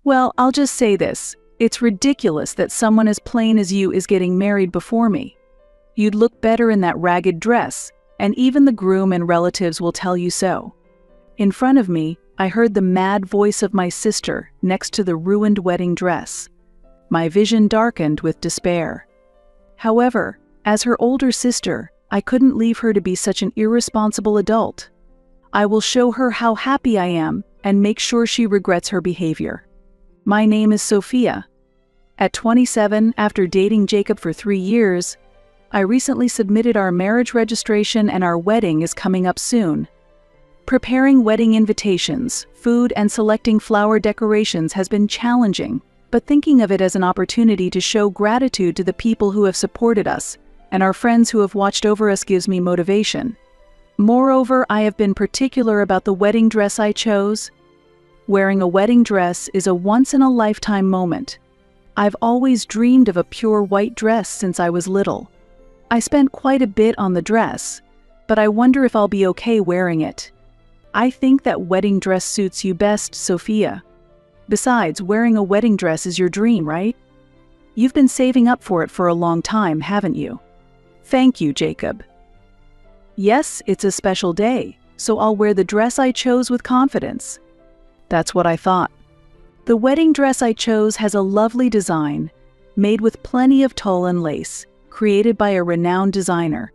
Well, I'll just say this. It's ridiculous that someone as plain as you is getting married before me. You'd look better in that ragged dress, and even the groom and relatives will tell you so. In front of me, I heard the mad voice of my sister next to the ruined wedding dress. My vision darkened with despair. However, as her older sister, I couldn't leave her to be such an irresponsible adult. I will show her how happy I am and make sure she regrets her behavior. My name is Sophia. At 27, after dating Jacob for 3 years, I recently submitted our marriage registration and our wedding is coming up soon. Preparing wedding invitations, food, and selecting flower decorations has been challenging, but thinking of it as an opportunity to show gratitude to the people who have supported us and our friends who have watched over us gives me motivation. Moreover, I have been particular about the wedding dress I chose. Wearing a wedding dress is a once-in-a-lifetime moment. I've always dreamed of a pure white dress since I was little. I spent quite a bit on the dress, but I wonder if I'll be okay wearing it. I think that wedding dress suits you best, Sophia. Besides, wearing a wedding dress is your dream, right? You've been saving up for it for a long time, haven't you? Thank you, Jacob. Yes, it's a special day, so I'll wear the dress I chose with confidence. That's what I thought. The wedding dress I chose has a lovely design, made with plenty of tulle and lace, created by a renowned designer.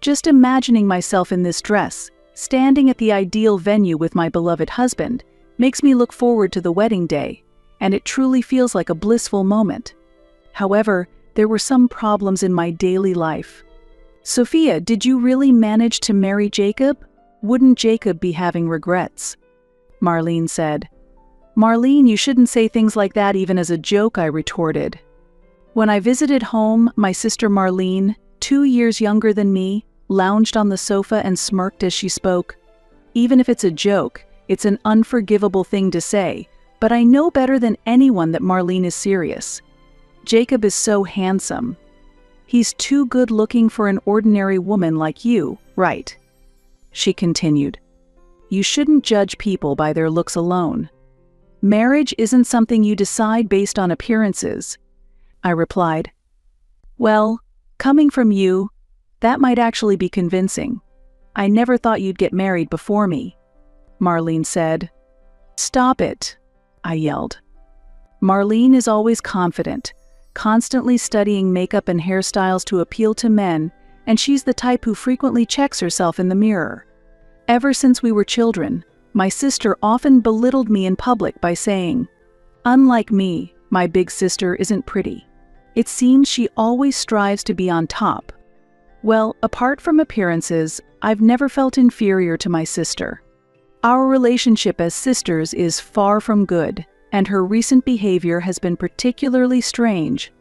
Just imagining myself in this dress, standing at the ideal venue with my beloved husband, makes me look forward to the wedding day, and it truly feels like a blissful moment. However, there were some problems in my daily life. Sophia, did you really manage to marry Jacob? Wouldn't Jacob be having regrets? Marlene said. Marlene, you shouldn't say things like that even as a joke, I retorted. When I visited home, my sister Marlene, 2 years younger than me, lounged on the sofa and smirked as she spoke. Even if it's a joke, it's an unforgivable thing to say, but I know better than anyone that Marlene is serious. Jacob is so handsome. He's too good-looking for an ordinary woman like you, right? She continued. You shouldn't judge people by their looks alone. Marriage isn't something you decide based on appearances, I replied. Well, coming from you, that might actually be convincing. I never thought you'd get married before me, Marlene said. Stop it, I yelled. Marlene is always confident, constantly studying makeup and hairstyles to appeal to men, and she's the type who frequently checks herself in the mirror. Ever since we were children, my sister often belittled me in public by saying, "Unlike me, my big sister isn't pretty." It seems she always strives to be on top. Well, apart from appearances, I've never felt inferior to my sister. Our relationship as sisters is far from good, and her recent behavior has been particularly strange.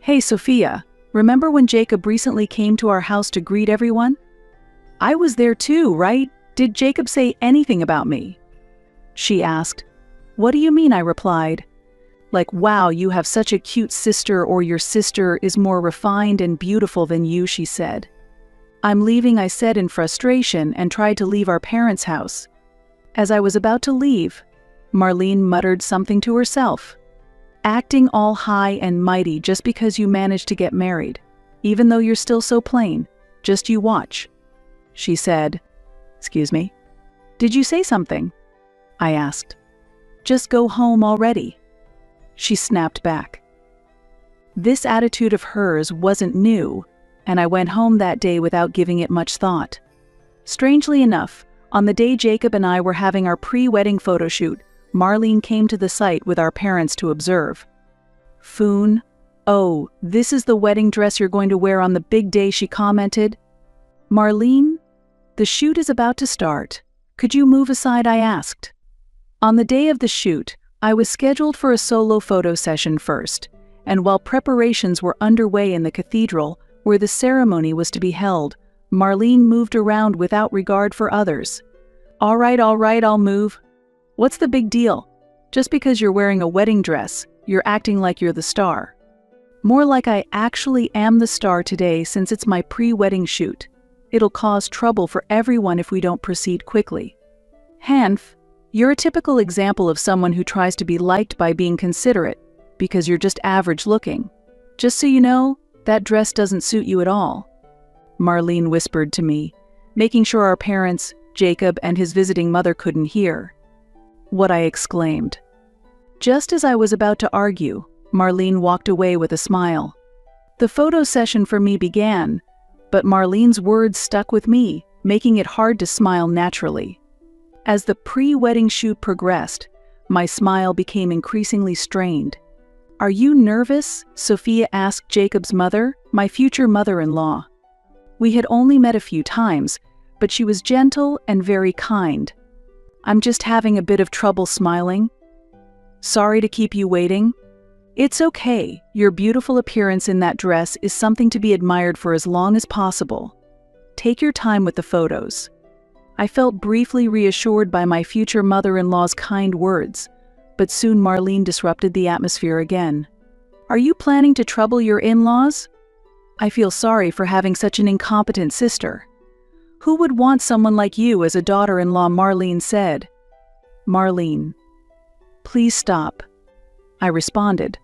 Hey, Sophia, remember when Jacob recently came to our house to greet everyone? I was there too, right? Did Jacob say anything about me? She asked. What do you mean? I replied. Like, wow, you have such a cute sister, or your sister is more refined and beautiful than you, she said. I'm leaving, I said in frustration, and tried to leave our parents' house. As I was about to leave, Marlene muttered something to herself. Acting all high and mighty just because you managed to get married, even though you're still so plain, just you watch. She said. Excuse me? Did you say something? I asked. Just go home already. She snapped back. This attitude of hers wasn't new, and I went home that day without giving it much thought. Strangely enough, on the day Jacob and I were having our pre-wedding photo shoot, Marlene came to the site with our parents to observe. Foon, oh, this is the wedding dress you're going to wear on the big day, she commented. Marlene, the shoot is about to start. Could you move aside, I asked. On the day of the shoot, I was scheduled for a solo photo session first, and while preparations were underway in the cathedral, where the ceremony was to be held, Marlene moved around without regard for others. All right, I'll move. What's the big deal? Just because you're wearing a wedding dress, you're acting like you're the star. More like I actually am the star today since it's my pre-wedding shoot. It'll cause trouble for everyone if we don't proceed quickly. Hanf, You're a typical example of someone who tries to be liked by being considerate because you're just average looking. Just so you know, that dress doesn't suit you at all," Marlene whispered to me, making sure our parents, Jacob and his visiting mother, couldn't hear. What I exclaimed. Just as I was about to argue, Marlene walked away with a smile. The photo session for me began, but Marlene's words stuck with me, making it hard to smile naturally. As the pre-wedding shoot progressed, my smile became increasingly strained. "Are you nervous?" Sophia asked Jacob's mother, my future mother-in-law. We had only met a few times, but she was gentle and very kind. "I'm just having a bit of trouble smiling. Sorry to keep you waiting." "It's okay. Your beautiful appearance in that dress is something to be admired for as long as possible. Take your time with the photos." I felt briefly reassured by my future mother-in-law's kind words, but soon Marlene disrupted the atmosphere again. "Are you planning to trouble your in-laws? I feel sorry for having such an incompetent sister. Who would want someone like you as a daughter-in-law?" Marlene said. "Marlene, please stop," I responded.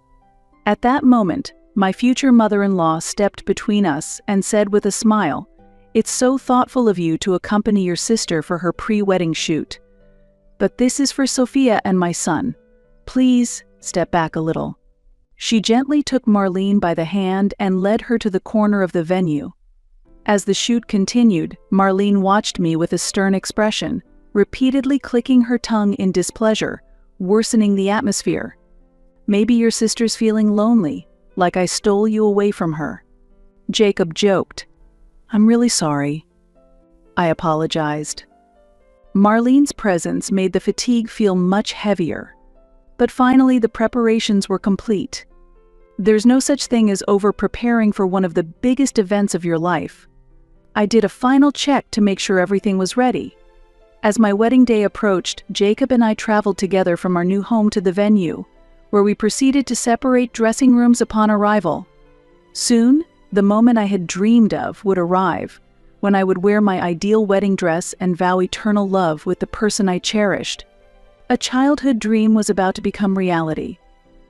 At that moment, my future mother-in-law stepped between us and said with a smile, "It's so thoughtful of you to accompany your sister for her pre-wedding shoot. But this is for Sophia and my son. Please, step back a little." She gently took Marlene by the hand and led her to the corner of the venue. As the shoot continued, Marlene watched me with a stern expression, repeatedly clicking her tongue in displeasure, worsening the atmosphere. "Maybe your sister's feeling lonely, like I stole you away from her." Jacob joked. "I'm really sorry." I apologized. Marlene's presence made the fatigue feel much heavier. But finally, the preparations were complete. There's no such thing as over-preparing for one of the biggest events of your life. I did a final check to make sure everything was ready. As my wedding day approached, Jacob and I traveled together from our new home to the venue, where we proceeded to separate dressing rooms upon arrival. Soon, the moment I had dreamed of would arrive, when I would wear my ideal wedding dress and vow eternal love with the person I cherished. A childhood dream was about to become reality.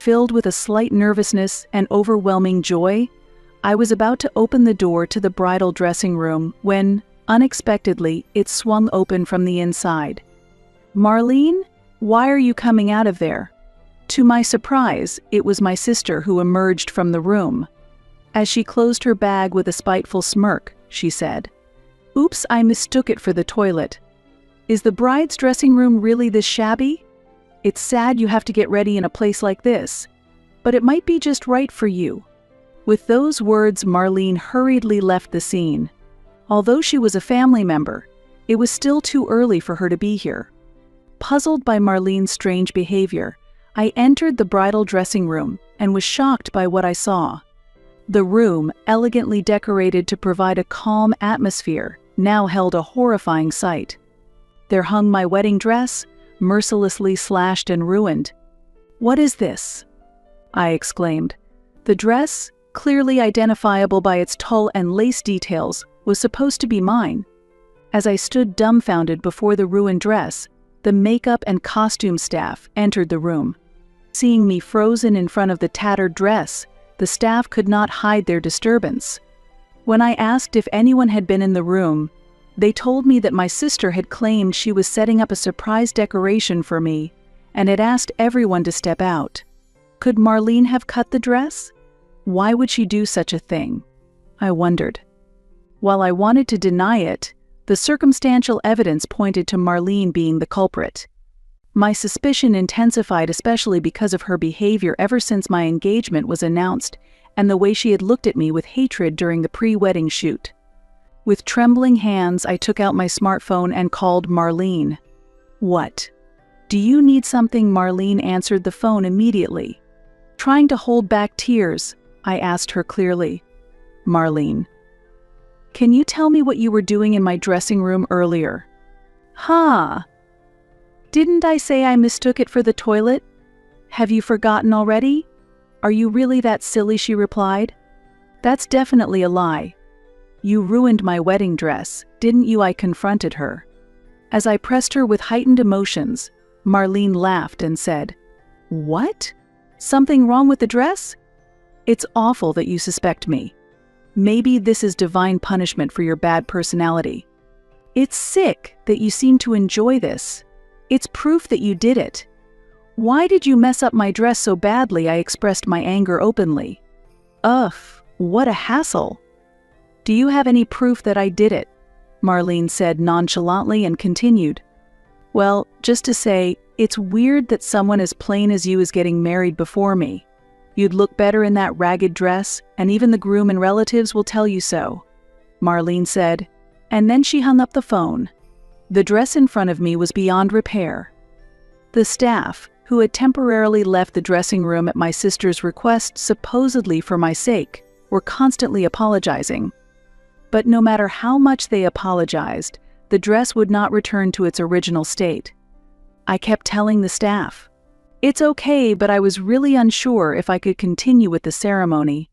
Filled with a slight nervousness and overwhelming joy, I was about to open the door to the bridal dressing room when, unexpectedly, it swung open from the inside. "Marlene, why are you coming out of there?" To my surprise, it was my sister who emerged from the room. As she closed her bag with a spiteful smirk, she said, "Oops, I mistook it for the toilet. Is the bride's dressing room really this shabby? It's sad you have to get ready in a place like this, but it might be just right for you." With those words, Marlene hurriedly left the scene. Although she was a family member, it was still too early for her to be here. Puzzled by Marlene's strange behavior, I entered the bridal dressing room and was shocked by what I saw. The room, elegantly decorated to provide a calm atmosphere, now held a horrifying sight. There hung my wedding dress, mercilessly slashed and ruined. "What is this?" I exclaimed. The dress, clearly identifiable by its tulle and lace details, was supposed to be mine. As I stood dumbfounded before the ruined dress, the makeup and costume staff entered the room. Seeing me frozen in front of the tattered dress, the staff could not hide their disturbance. When I asked if anyone had been in the room, they told me that my sister had claimed she was setting up a surprise decoration for me and had asked everyone to step out. Could Marlene have cut the dress? Why would she do such a thing? I wondered. While I wanted to deny it, the circumstantial evidence pointed to Marlene being the culprit. My suspicion intensified, especially because of her behavior ever since my engagement was announced and the way she had looked at me with hatred during the pre-wedding shoot. With trembling hands, I took out my smartphone and called Marlene. "What? Do you need something?" Marlene answered the phone immediately. Trying to hold back tears, I asked her clearly, "Marlene, can you tell me what you were doing in my dressing room earlier?" "Huh? Didn't I say I mistook it for the toilet? Have you forgotten already? Are you really that silly?" she replied. "That's definitely a lie. You ruined my wedding dress, didn't you?" I confronted her. As I pressed her with heightened emotions, Marlene laughed and said, "What? Something wrong with the dress? It's awful that you suspect me. Maybe this is divine punishment for your bad personality. It's sick that you seem to enjoy this. It's proof that you did it. Why did you mess up my dress so badly?" I expressed my anger openly. "Ugh, what a hassle." "Do you have any proof that I did it?" Marlene said nonchalantly and continued, "Well, just to say, it's weird that someone as plain as you is getting married before me. You'd look better in that ragged dress, and even the groom and relatives will tell you so," Marlene said, and then she hung up the phone. The dress in front of me was beyond repair. The staff, who had temporarily left the dressing room at my sister's request supposedly for my sake, were constantly apologizing. But no matter how much they apologized, the dress would not return to its original state. I kept telling the staff, "It's okay," but I was really unsure if I could continue with the ceremony.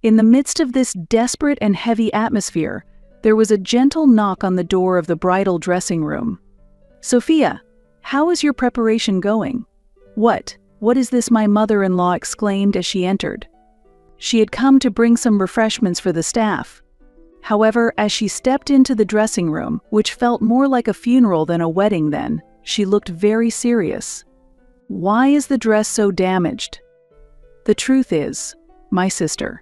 In the midst of this desperate and heavy atmosphere, there was a gentle knock on the door of the bridal dressing room. "Sophia, how is your preparation going?" What is this?" my mother-in-law exclaimed as she entered. She had come to bring some refreshments for the staff. However, as she stepped into the dressing room, which felt more like a funeral than a wedding then, she looked very serious. "Why is the dress so damaged?" "The truth is, my sister."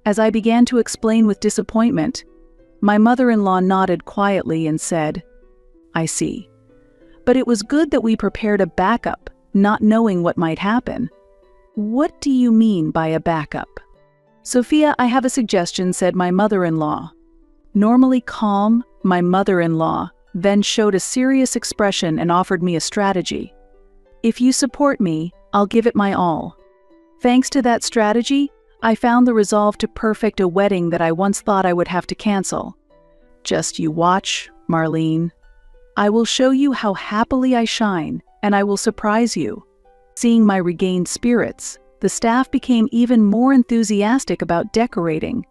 As I began to explain with disappointment, my mother-in-law nodded quietly and said, "I see. But it was good that we prepared a backup, not knowing what might happen." "What do you mean by a backup?" "Sophia, I have a suggestion," said my mother-in-law. Normally calm, my mother-in-law then showed a serious expression and offered me a strategy. "If you support me, I'll give it my all." Thanks to that strategy, I found the resolve to perfect a wedding that I once thought I would have to cancel. Just you watch, Marlene. I will show you how happily I shine, and I will surprise you. Seeing my regained spirits, the staff became even more enthusiastic about decorating.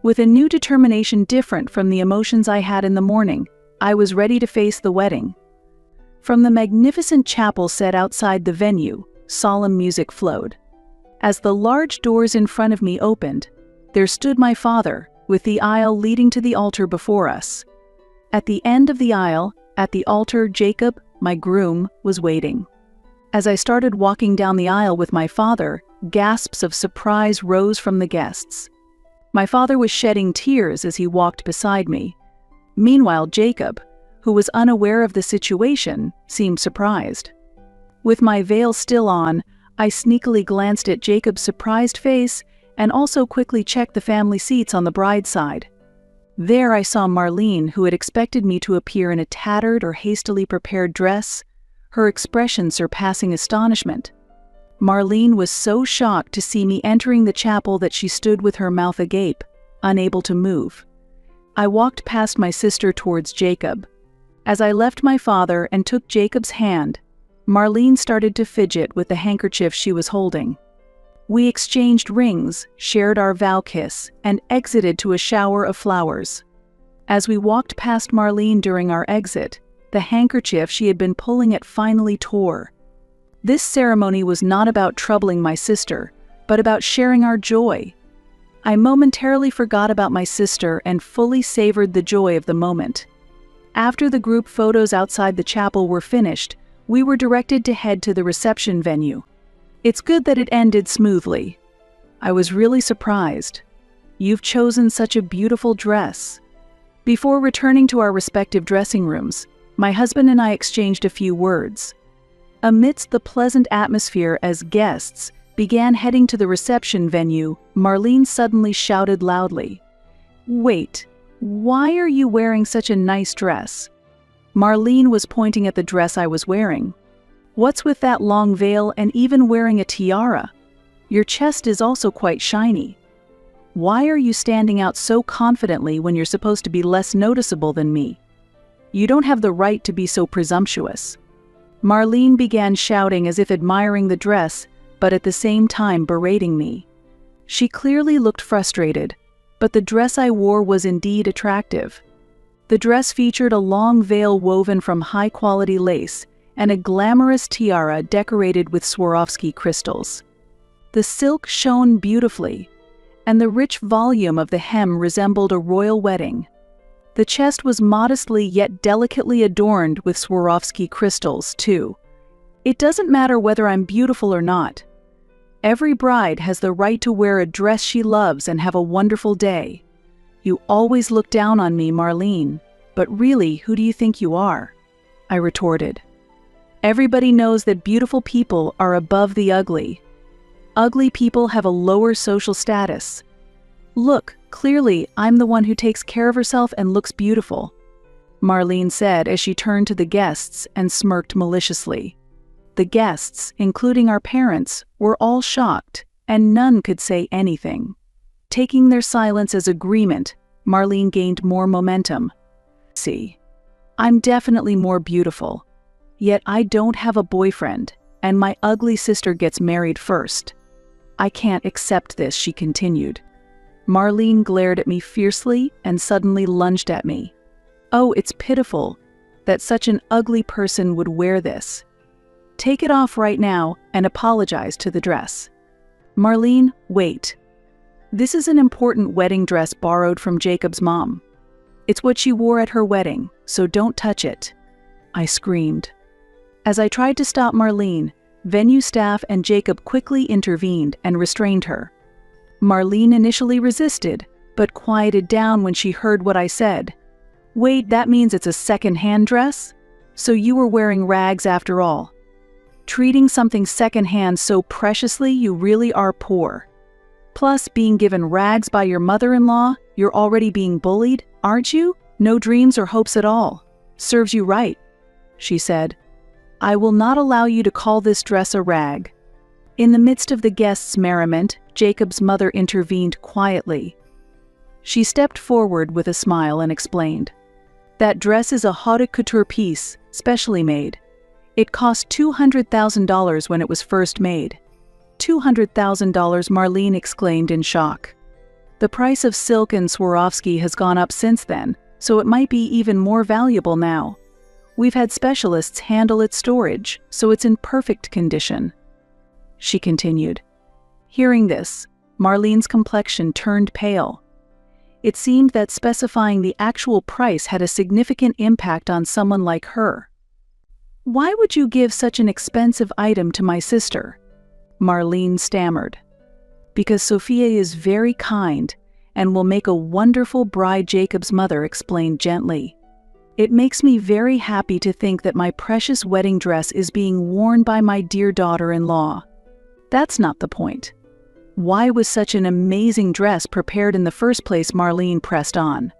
With a new determination different from the emotions I had in the morning, I was ready to face the wedding. From the magnificent chapel set outside the venue, solemn music flowed. As the large doors in front of me opened, there stood my father, with the aisle leading to the altar before us. At the end of the aisle, at the altar, Jacob, my groom, was waiting. As I started walking down the aisle with my father, gasps of surprise rose from the guests. My father was shedding tears as he walked beside me. Meanwhile, Jacob, who was unaware of the situation, seemed surprised. With my veil still on, I sneakily glanced at Jacob's surprised face and also quickly checked the family seats on the bride's side. There I saw Marlene, who had expected me to appear in a tattered or hastily prepared dress, her expression surpassing astonishment. Marlene was so shocked to see me entering the chapel that she stood with her mouth agape, unable to move. I walked past my sister towards Jacob. As I left my father and took Jacob's hand, Marlene started to fidget with the handkerchief she was holding. We exchanged rings, shared our vow kiss, and exited to a shower of flowers. As we walked past Marlene during our exit, the handkerchief she had been pulling at finally tore. This ceremony was not about troubling my sister, but about sharing our joy. I momentarily forgot about my sister and fully savored the joy of the moment. After the group photos outside the chapel were finished, we were directed to head to the reception venue. It's good that it ended smoothly. I was really surprised. You've chosen such a beautiful dress. Before returning to our respective dressing rooms, my husband and I exchanged a few words. Amidst the pleasant atmosphere as guests began heading to the reception venue, Marlene suddenly shouted loudly, "Wait, why are you wearing such a nice dress?" Marlene was pointing at the dress I was wearing. "What's with that long veil and even wearing a tiara? Your chest is also quite shiny. Why are you standing out so confidently when you're supposed to be less noticeable than me? You don't have the right to be so presumptuous." Marlene began shouting as if admiring the dress, but at the same time berating me. She clearly looked frustrated, but the dress I wore was indeed attractive. The dress featured a long veil woven from high-quality lace, and a glamorous tiara decorated with Swarovski crystals. The silk shone beautifully, and the rich volume of the hem resembled a royal wedding. The chest was modestly yet delicately adorned with Swarovski crystals, too. It doesn't matter whether I'm beautiful or not. Every bride has the right to wear a dress she loves and have a wonderful day. You always look down on me, Marlene, but really, who do you think you are? I retorted. Everybody knows that beautiful people are above the ugly. Ugly people have a lower social status. Look, clearly, I'm the one who takes care of herself and looks beautiful, Marlene said as she turned to the guests and smirked maliciously. The guests, including our parents, were all shocked, and none could say anything. Taking their silence as agreement, Marlene gained more momentum. See, I'm definitely more beautiful. Yet I don't have a boyfriend, and my ugly sister gets married first. I can't accept this, she continued. Marlene glared at me fiercely and suddenly lunged at me. Oh, it's pitiful that such an ugly person would wear this. Take it off right now and apologize to the dress. Marlene, wait. This is an important wedding dress borrowed from Jacob's mom. It's what she wore at her wedding, so don't touch it, I screamed. As I tried to stop Marlene, venue staff and Jacob quickly intervened and restrained her. Marlene initially resisted, but quieted down when she heard what I said. Wait, that means it's a second-hand dress? So you were wearing rags after all. Treating something second-hand so preciously, you really are poor. Plus, being given rags by your mother-in-law, you're already being bullied, aren't you? No dreams or hopes at all. Serves you right, she said. I will not allow you to call this dress a rag. In the midst of the guests' merriment, Jacob's mother intervened quietly. She stepped forward with a smile and explained. That dress is a haute couture piece, specially made. It cost $200,000 when it was first made. $200,000, Marlene exclaimed in shock. The price of silk and Swarovski has gone up since then, so it might be even more valuable now. We've had specialists handle its storage, so it's in perfect condition, she continued. Hearing this, Marlene's complexion turned pale. It seemed that specifying the actual price had a significant impact on someone like her. Why would you give such an expensive item to my sister? Marlene stammered. Because Sophia is very kind and will make a wonderful bride, Jacob's mother explained gently. It makes me very happy to think that my precious wedding dress is being worn by my dear daughter-in-law. That's not the point. Why was such an amazing dress prepared in the first place? Marlene pressed on.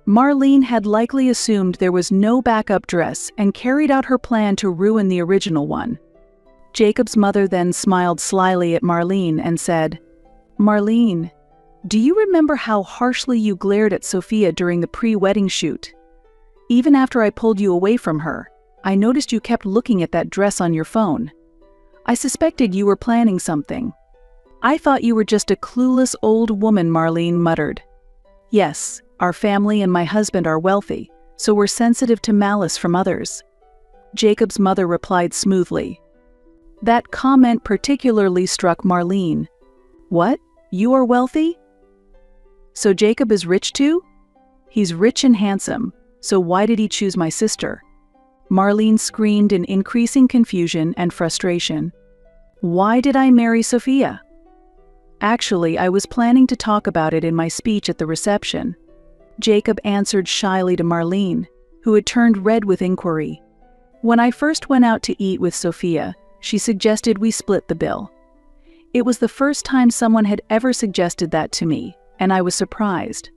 Marlene had likely assumed there was no backup dress and carried out her plan to ruin the original one. Jacob's mother then smiled slyly at Marlene and said, Marlene, do you remember how harshly you glared at Sophia during the pre-wedding shoot? Even after I pulled you away from her, I noticed you kept looking at that dress on your phone. I suspected you were planning something. I thought you were just a clueless old woman, Marlene muttered. Yes, our family and my husband are wealthy, so we're sensitive to malice from others. Jacob's mother replied smoothly. That comment particularly struck Marlene. What? You are wealthy? So Jacob is rich too? He's rich and handsome, so why did he choose my sister? Marlene screamed in increasing confusion and frustration. Why did I marry Sophia? Actually, I was planning to talk about it in my speech at the reception. Jacob answered shyly to Marlene, who had turned red with inquiry. When I first went out to eat with Sophia, she suggested we split the bill. It was the first time someone had ever suggested that to me, and I was surprised.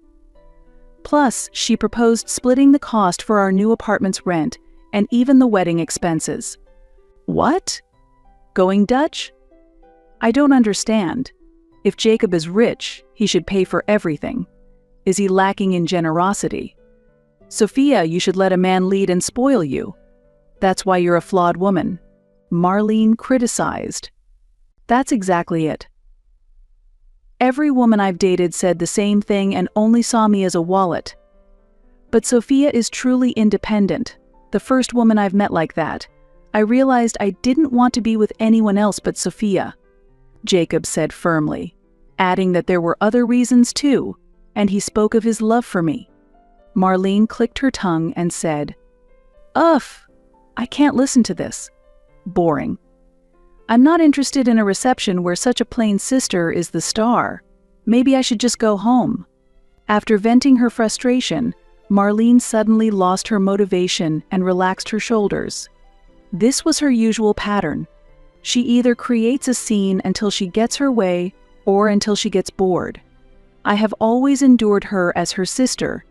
Plus, she proposed splitting the cost for our new apartment's rent and even the wedding expenses. What? Going Dutch? I don't understand. If Jacob is rich, he should pay for everything. Is he lacking in generosity? Sophia, you should let a man lead and spoil you. That's why you're a flawed woman. Marlene criticized. That's exactly it. Every woman I've dated said the same thing and only saw me as a wallet. But Sophia is truly independent, the first woman I've met like that. I realized I didn't want to be with anyone else but Sophia, Jacob said firmly, adding that there were other reasons too, and he spoke of his love for me. Marlene clicked her tongue and said, "Ugh, I can't listen to this. Boring. I'm not interested in a reception where such a plain sister is the star. Maybe I should just go home." After venting her frustration, Marlene suddenly lost her motivation and relaxed her shoulders. This was her usual pattern. She either creates a scene until she gets her way or until she gets bored. I have always endured her as her sister,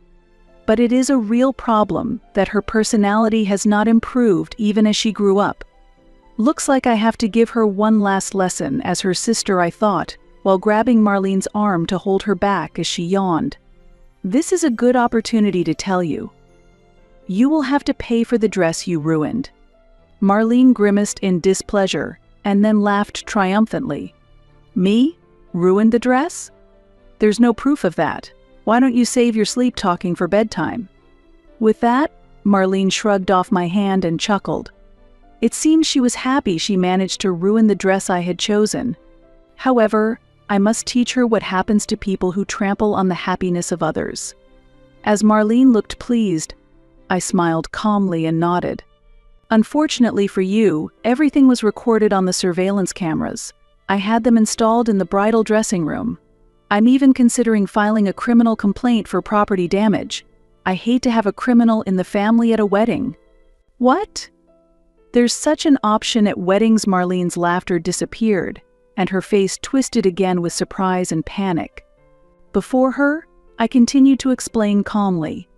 but it is a real problem that her personality has not improved even as she grew up. Looks like I have to give her one last lesson as her sister, I thought, while grabbing Marlene's arm to hold her back as she yawned. This is a good opportunity to tell you. You will have to pay for the dress you ruined. Marlene grimaced in displeasure and then laughed triumphantly. Me? Ruined the dress? There's no proof of that. Why don't you save your sleep talking for bedtime? With that, Marlene shrugged off my hand and chuckled. It seemed she was happy she managed to ruin the dress I had chosen. However, I must teach her what happens to people who trample on the happiness of others. As Marlene looked pleased, I smiled calmly and nodded. Unfortunately for you, everything was recorded on the surveillance cameras. I had them installed in the bridal dressing room. I'm even considering filing a criminal complaint for property damage. I hate to have a criminal in the family at a wedding. What? There's such an option at weddings. Marlene's laughter disappeared, and her face twisted again with surprise and panic. Before her, I continued to explain calmly.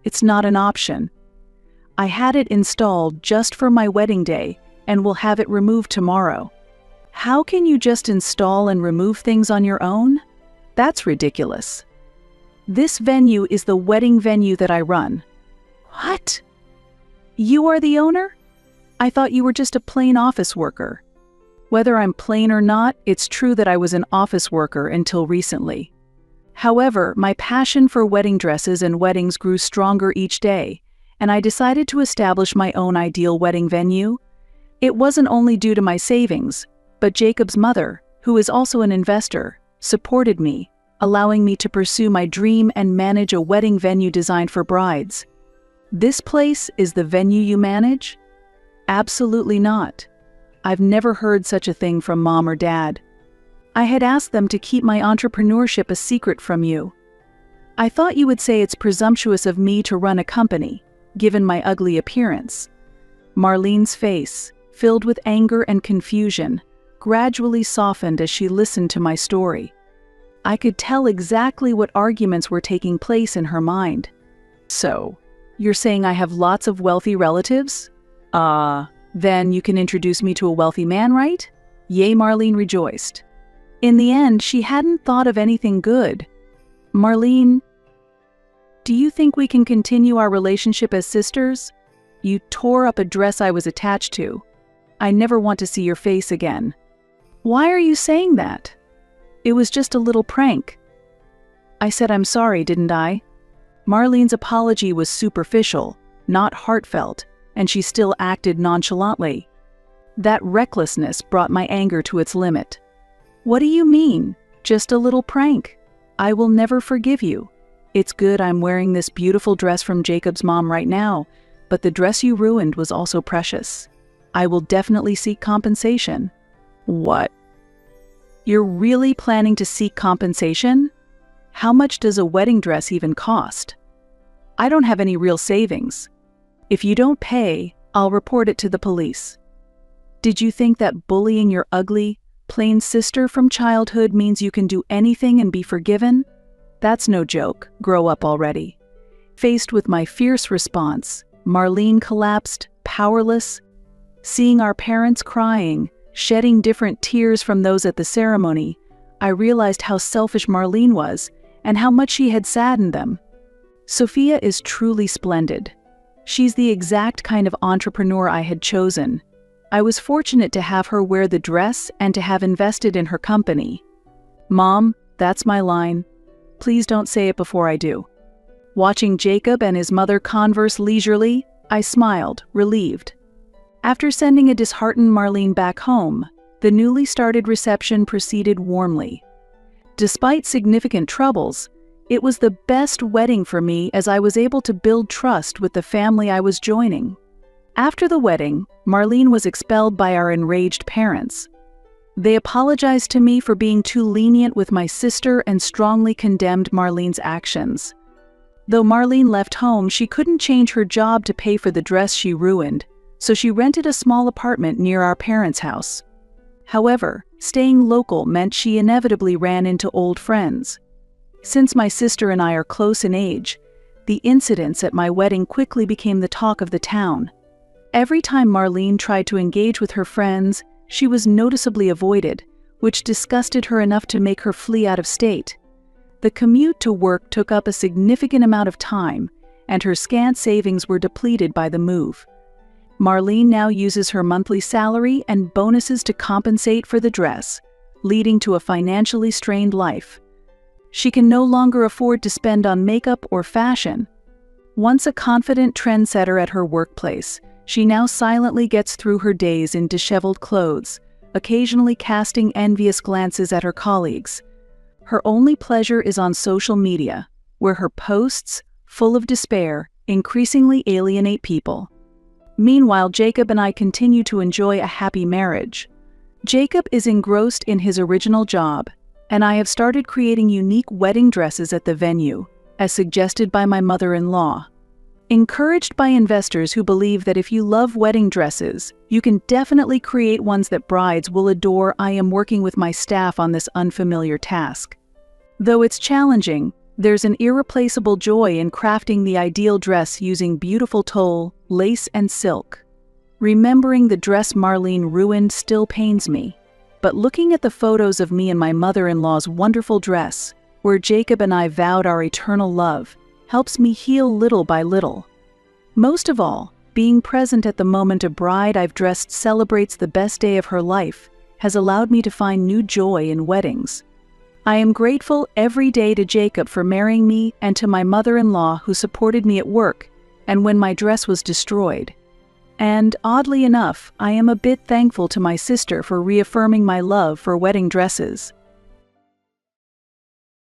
It's not an option. I had it installed just for my wedding day and will have it removed tomorrow. How can you just install and remove things on your own? That's ridiculous. This venue is the wedding venue that I run. What? You are the owner? I thought you were just a plain office worker. Whether I'm plain or not, it's true that I was an office worker until recently. However, my passion for wedding dresses and weddings grew stronger each day, and I decided to establish my own ideal wedding venue. It wasn't only due to my savings, but Jacob's mother, who is also an investor, supported me, allowing me to pursue my dream and manage a wedding venue designed for brides. This place is the venue you manage? Absolutely not. I've never heard such a thing from Mom or Dad. I had asked them to keep my entrepreneurship a secret from you. I thought you would say it's presumptuous of me to run a company, given my ugly appearance. Marlene's face, filled with anger and confusion, gradually softened as she listened to my story. I could tell exactly what arguments were taking place in her mind. So, you're saying I have lots of wealthy relatives? Then you can introduce me to a wealthy man, right? Yay, Marlene rejoiced. In the end, she hadn't thought of anything good. Marlene, do you think we can continue our relationship as sisters? You tore up a dress I was attached to. I never want to see your face again. Why are you saying that? It was just a little prank. I said I'm sorry, didn't I? Marlene's apology was superficial, not heartfelt, and she still acted nonchalantly. That recklessness brought my anger to its limit. What do you mean? Just a little prank? I will never forgive you. It's good I'm wearing this beautiful dress from Jacob's mom right now, but the dress you ruined was also precious. I will definitely seek compensation. What? You're really planning to seek compensation? How much does a wedding dress even cost? I don't have any real savings. If you don't pay, I'll report it to the police. Did you think that bullying your ugly, plain sister from childhood means you can do anything and be forgiven? That's no joke. Grow up already. Faced with my fierce response, Marlene collapsed, powerless. Seeing our parents crying, shedding different tears from those at the ceremony, I realized how selfish Marlene was and how much she had saddened them. Sophia is truly splendid. She's the exact kind of entrepreneur I had chosen. I was fortunate to have her wear the dress and to have invested in her company. Mom, that's my line. Please don't say it before I do. Watching Jacob and his mother converse leisurely, I smiled, relieved. After sending a disheartened Marlene back home, the newly started reception proceeded warmly. Despite significant troubles, it was the best wedding for me as I was able to build trust with the family I was joining. After the wedding, Marlene was expelled by our enraged parents. They apologized to me for being too lenient with my sister and strongly condemned Marlene's actions. Though Marlene left home, she couldn't change her job to pay for the dress she ruined, so she rented a small apartment near our parents' house. However, staying local meant she inevitably ran into old friends. Since my sister and I are close in age, the incidents at my wedding quickly became the talk of the town. Every time Marlene tried to engage with her friends, she was noticeably avoided, which disgusted her enough to make her flee out of state. The commute to work took up a significant amount of time, and her scant savings were depleted by the move. Marlene now uses her monthly salary and bonuses to compensate for the dress, leading to a financially strained life. She can no longer afford to spend on makeup or fashion. Once a confident trendsetter at her workplace, she now silently gets through her days in disheveled clothes, occasionally casting envious glances at her colleagues. Her only pleasure is on social media, where her posts, full of despair, increasingly alienate people. Meanwhile, Jacob and I continue to enjoy a happy marriage. Jacob is engrossed in his original job, and I have started creating unique wedding dresses at the venue, as suggested by my mother-in-law. Encouraged by investors who believe that if you love wedding dresses, you can definitely create ones that brides will adore, I am working with my staff on this unfamiliar task. Though it's challenging, there's an irreplaceable joy in crafting the ideal dress using beautiful tulle, lace, and silk. Remembering the dress Marlene ruined still pains me, but looking at the photos of me and my mother-in-law's wonderful dress, where Jacob and I vowed our eternal love, helps me heal little by little. Most of all, being present at the moment a bride I've dressed celebrates the best day of her life has allowed me to find new joy in weddings. I am grateful every day to Jacob for marrying me and to my mother-in-law who supported me at work and when my dress was destroyed. And, oddly enough, I am a bit thankful to my sister for reaffirming my love for wedding dresses.